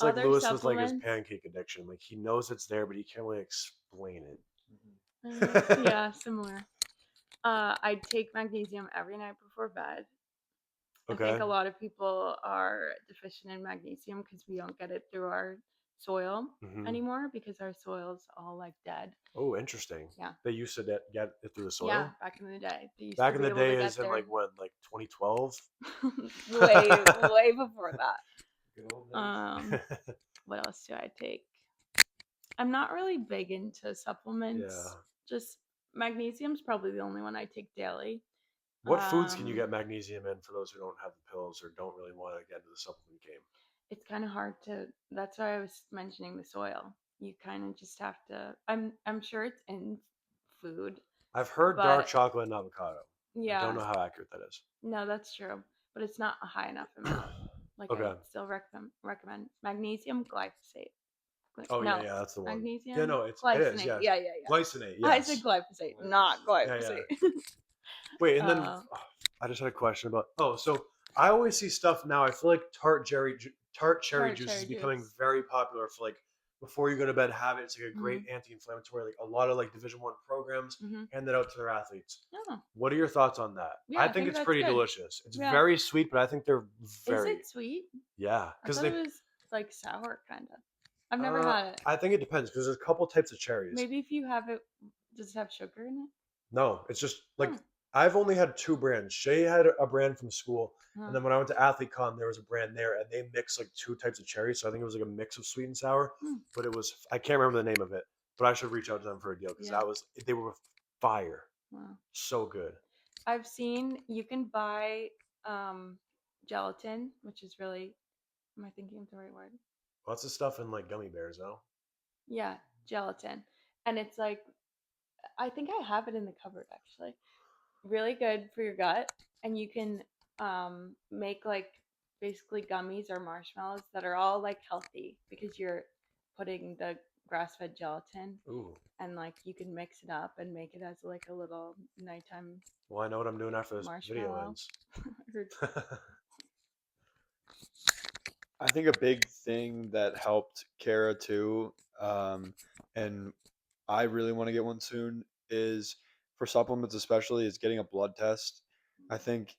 It's like Other Lewis with like his supplements, pancake addiction. Like he knows it's there, but he can't really explain it. yeah, similar. I take magnesium every night before bed. I think Okay. a lot of people are deficient in magnesium because we don't get it through our soil Hmm. anymore because our soil's all like dead. Oh, interesting. Yeah. They used to get it through the Yeah, soil. back in the day, they used to Back in be the able to day, get is in their like when, like 2012. way before that. Good old days. Um, what else do I take? I'm not really big into Yeah. supplements. Just magnesium's probably the only one I take daily. What foods can you Um, get magnesium in for those who don't have the pills or don't really want to get into the supplement game? it's kind of hard to. That's why I was mentioning the soil. You kind of just have to. I'm sure it's in food, I've heard dark but chocolate and avocado. I don't yeah, know how accurate that is. no, that's true. But it's not a high enough amount. Like I Okay. would still recommend magnesium glyphosate. Oh yeah, No, yeah, that's the one. Yeah, magnesium no, it is. glycinate. Yes, Yeah, yeah, yeah. glycinate. I said Yes. glyphosate, not Yeah, yeah. glyphosate. Wait, and then uh, I just had a question about. Oh, so I always see stuff now. I feel like tart cherry tart juice is cherry becoming juice. very popular for like before you go to bed. Have it. It's like a great Mm-hmm. anti-inflammatory. Like a lot of like Division 1 programs Mm-hmm. hand that out to their athletes. Oh, What are your thoughts on that? yeah, I I think think it's that's pretty good. delicious. It's Yeah. very sweet, but I think they're Is very it sweet? yeah I because thought it they. was like sour, kind of. I've never had it. I think it depends because there's a couple types of cherries. Maybe if you have it, does it have sugar in it? No, it's just like Oh, I've only had two brands. Shay had a brand from school, and huh. then when I went to AthleteCon, there was a brand there, and they mixed like two types of cherries. So I think it was like a mix of sweet and sour. Hmm. But it was I can't remember the name of it. But I should reach out to them for a deal because Yeah. that was they were fire, Wow. so good. I've seen you can buy um, gelatin, which is really. Am I thinking of the right word? Lots of stuff in like gummy bears, though. Yeah, gelatin, and it's like I think I have it in the cupboard actually. Really good for your gut, and you can make like basically gummies or marshmallows that are all like healthy because you're putting the grass-fed gelatin, Ooh, and like you can mix it up and make it as like a little nighttime well I know what I'm doing after this video marshmallow. ends. I think a big thing that helped Kara too, and I really want to get one soon, is for supplements especially is getting a blood test. I think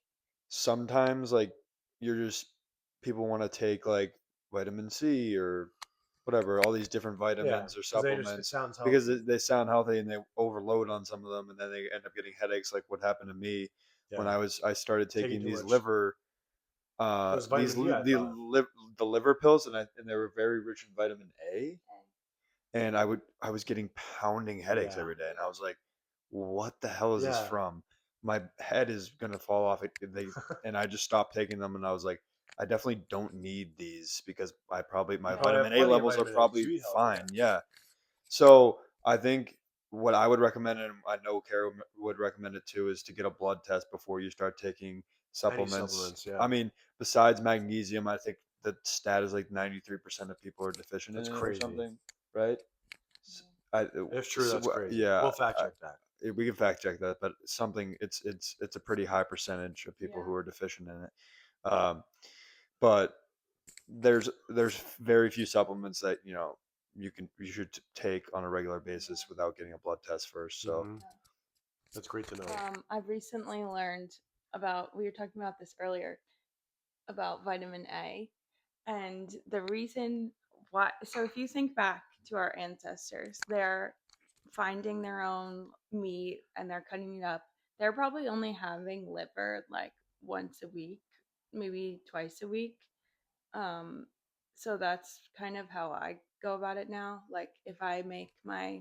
sometimes like you're just people want to take like vitamin C or whatever, all these different Yeah, vitamins or because they just it supplements sounds because healthy. they sound healthy and they overload on some of them and then they end up getting headaches like what happened to me when Yeah, I started taking taking too these much. liver It was these vitamin E, I thought. the liver pills and they were very rich in vitamin A and I was getting pounding headaches Yeah, every day and I was like what the hell is this yeah. from my head is going to fall off and I just stopped taking them and I was like I definitely don't need these because I probably You my probably have vitamin A plenty of levels are vitamin A probably to eat healthy. fine yeah so I think what I would recommend, and I know Kara would recommend it too, is to get a blood test before you start taking Any supplements. supplements, yeah. I mean, besides magnesium, I think the stat is like 93% of people are deficient in That's it or crazy. something, right? I, If true, so, that's crazy. yeah, We'll fact check that. we can fact check that, but something it's a pretty high percentage of people Yeah. who are deficient in it. But there's very few supplements that you should take on a regular basis without getting a blood test first. So Hmm. That's great to know. I've recently learned about. We were talking about this earlier about vitamin A, and the reason why. So if you think back to our ancestors, they're finding their own meat and they're cutting it up. They're probably only having liver like once a week, maybe twice a week. Um, so that's kind of how I go about it now. Like if I make my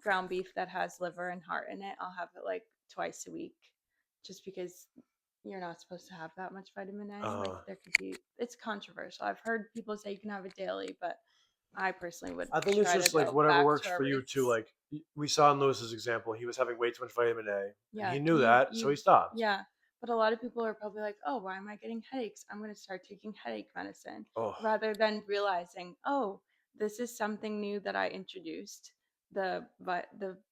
ground beef that has liver and heart in it, I'll have it like twice a week, just because you're not supposed to have that much vitamin A. Like Uh, there could be, it's controversial. I've heard people say you can have it daily, but I personally would I think it's try to just like go whatever back works to our for you too. roots. Like we saw in Lewis's example, he was having way too much vitamin A, and Yeah, he knew that, so you, he stopped. yeah. But a lot of people are probably like, oh, why am I getting headaches? I'm going to start taking headache medicine Oh, rather than realizing, oh, this is something new that I introduced, the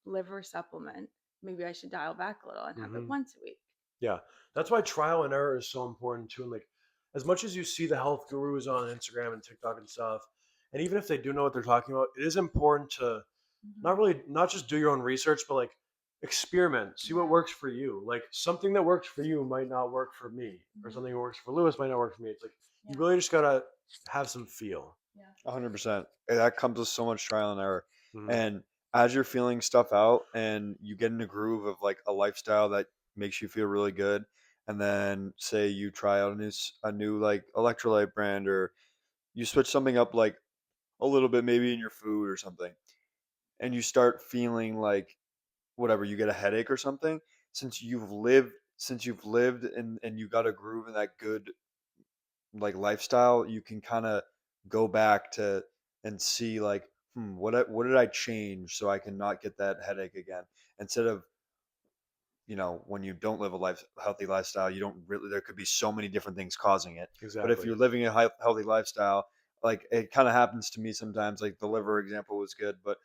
liver supplement. Maybe I should dial back a little and have it hmm, once a week. yeah. That's why trial and error is so important too. And like, as much as you see the health gurus on Instagram and TikTok and stuff, And even if they do know what they're talking about, it is important to Mhm. not just do your own research, but like experiment, see what Yeah. works for you. Like something that works for you might not work for me, or Mhm. something that works for Lewis might not work for me. It's like you Yeah. really just gotta have some feel. Yeah. 100%. And that comes with so much trial and error. Hmm. And as you're feeling stuff out and you get in a groove of like a lifestyle that makes you feel really good, and then say you try out a new like electrolyte brand, or you switch something up like a little bit maybe in your food or something, and you start feeling like whatever, you get a headache or something, since you've lived and you got a groove in that good like lifestyle, you can kind of go back to and see like, what did I change so I can not get that headache again? Instead of, when you don't live a healthy lifestyle, you don't really, there could be so many different things causing it. But if Exactly. you're living a healthy lifestyle, like it kind of happens to me sometimes, like the liver example was good, but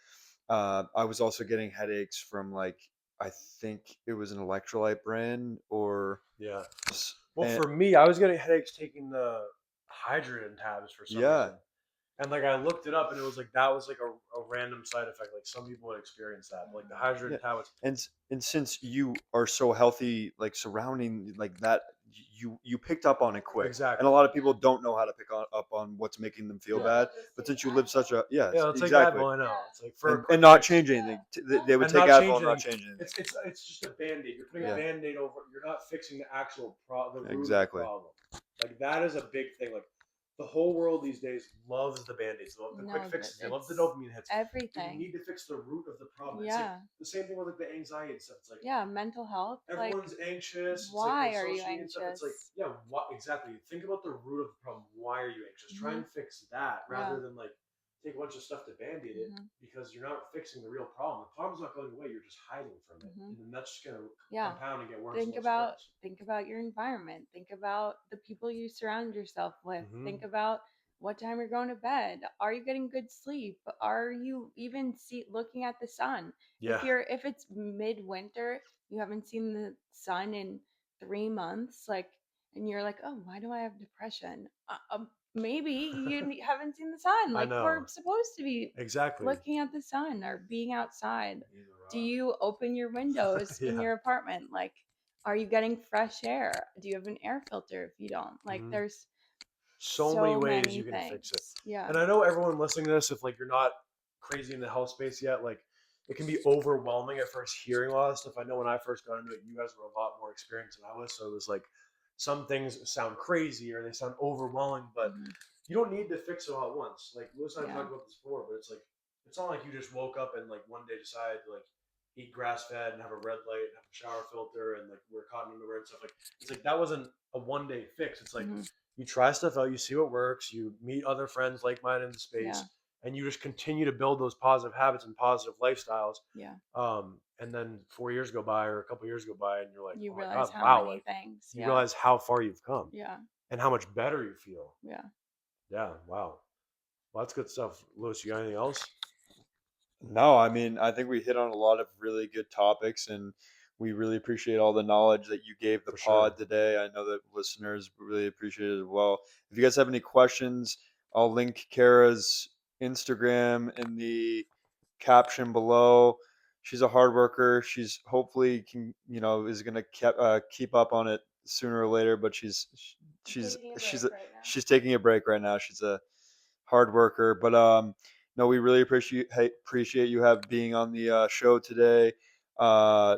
I was also getting headaches from like, I think it was an electrolyte brand or, Yeah. s- Well, and, for me, I was getting headaches taking the hydrogen tabs for some yeah. reason. And like I looked it up, and it was like that was like a random side effect. Like some people would experience that, but like the Yeah, hydrogen tablets. and since you are so healthy, like surrounding like that, you picked up on it quick, and a Exactly. lot of people don't know how to up on what's making them feel No, bad. they'll just But take since you live such Advil. a yes, Yeah, it's like exactly, Advil. I know. Yeah. It's like for a and quick not fix change anything. Yeah. They would and take not Advil change and not anything. change anything. It's just a band aid. You're putting a Yeah, band aid over. You're not fixing the actual the root of the exactly. problem. Like that is a big thing. Like the whole world these days loves the band aids, the quick No, fixes. They love the it's dopamine hits. But you everything. need to fix the root of the problem. It's like Yeah. the same thing with like the anxiety and stuff. It's like Yeah. Mental health. Like, everyone's anxious. It's like why with are you social media and stuff. It's like, anxious? yeah, what exactly? Think about the root of the problem. Why are you anxious? Try Hmm. and fix that Yeah. rather than like take a bunch of stuff to band-aid it Hmm. because you're not fixing the real problem. The problem's not going away. You're just hiding from it, Hmm. and then that's just gonna Yeah. compound and get worse and think worse and about worse. think about your environment. Think about the people you surround yourself with. Hmm. Think about what time you're going to bed. Are you getting good sleep? Are you even looking at the sun? Yeah. If it's midwinter, you haven't seen the sun in 3 months, like, and you're like, oh, why do I have depression? Maybe haven't seen the sun. I Like, we're know. supposed to be Exactly. looking at the sun or being outside. Do you open your windows in Yeah. your apartment? Like, are you getting fresh air? Do you have an air filter? If you don't, like, Hmm. there's So many so ways many you can fix it. things. Yeah. And I know everyone listening to this, if like you're not crazy in the health space yet, like it can be overwhelming at first hearing a lot of stuff. I know when I first got into it, you guys were a lot more experienced than I was, so it was like some things sound crazy or they sound overwhelming, but Hmm. you don't need to fix it all at once. Like Lewis and I Yeah. talked about this before, but it's like it's not like you just woke up and like one day decided to like eat grass fed and have a red light and have a shower filter and like wear cotton underwear and stuff. Like it's like that wasn't a one day fix. It's like Hmm. you try stuff out, you see what works, you meet other friends like minded in the Yeah. space, and you just continue to build those positive habits and positive lifestyles. Yeah. And then 4 years go by or a couple years go by, and you're like, You oh my realize god, how wow! many Like things. you Yeah. realize how far you've come Yeah. and how much better you feel. Yeah. Yeah, wow. Well, that's good stuff. Lewis, you got anything else? No, I mean, I think we hit on a lot of really good topics, and we really appreciate all the knowledge that you gave the For sure. pod today. I know that listeners really appreciate it as well. If you guys have any questions, I'll link Kara's Instagram in the caption below. She's a hard worker. She's hopefully is gonna keep up on it sooner or later, but I'm she's taking a she's break right now. she's taking a break right now. She's a hard worker. But no, we really appreciate you have being on the show today. Uh,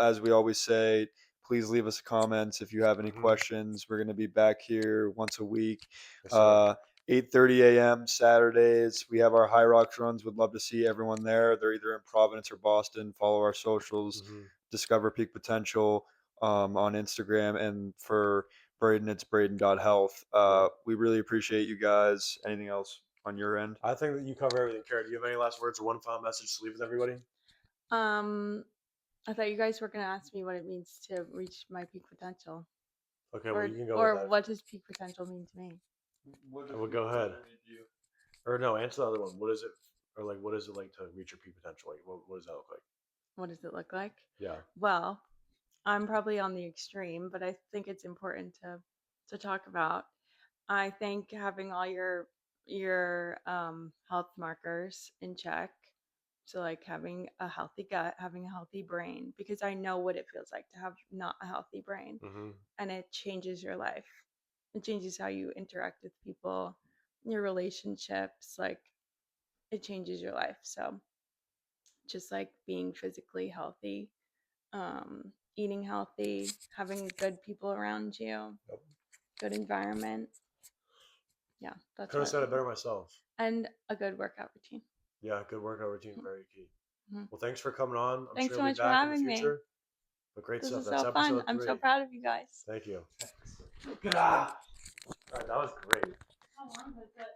as we always say, please leave us comments if you have any Hmm. questions. We're gonna be back here once a week. Yes, sir. Uh, 8:30 a.m. Saturdays. We have our High Rocks runs. Would love to see everyone there. They're either in Providence or Boston. Follow our socials. Hmm. Discover Peak Potential on Instagram, and for Braden, it's Braden.health. Yeah. We really appreciate you guys. Anything else on your end? I think that you cover everything, Kara. Do you have any last words or one final message to leave with everybody? Um, I thought you guys were gonna ask me what it means to reach my peak potential, Okay, well, or you can go with or that. what does peak potential mean to me? What does Well, peak go ahead. potential mean to you? Or no, answer the other one. What is it? Or like, what is it like to reach your peak potential? Like, what does that look like? What does it look like? Yeah. Well, I'm probably on the extreme, but I think it's important to talk about. I think having all your health markers in check. So like having a healthy gut, having a healthy brain, because I know what it feels like to have not a healthy brain, Mm-hmm. and it changes your life. It changes how you interact with people, your relationships, like it changes your life. So just like being physically healthy, eating healthy, having good people around you, Yep. good environment. Yeah, that's Couldn't what have I said it think. better myself. And a good workout routine. Yeah, good workout routine, very key. Mm-hmm. Well, thanks for coming on. I'm Thanks sure so you'll be much for back in the having me. future. But great This stuff. is That's so fun. episode I'm 3. so proud of you guys. Thank you. Ah! All right, that was great. How long was it?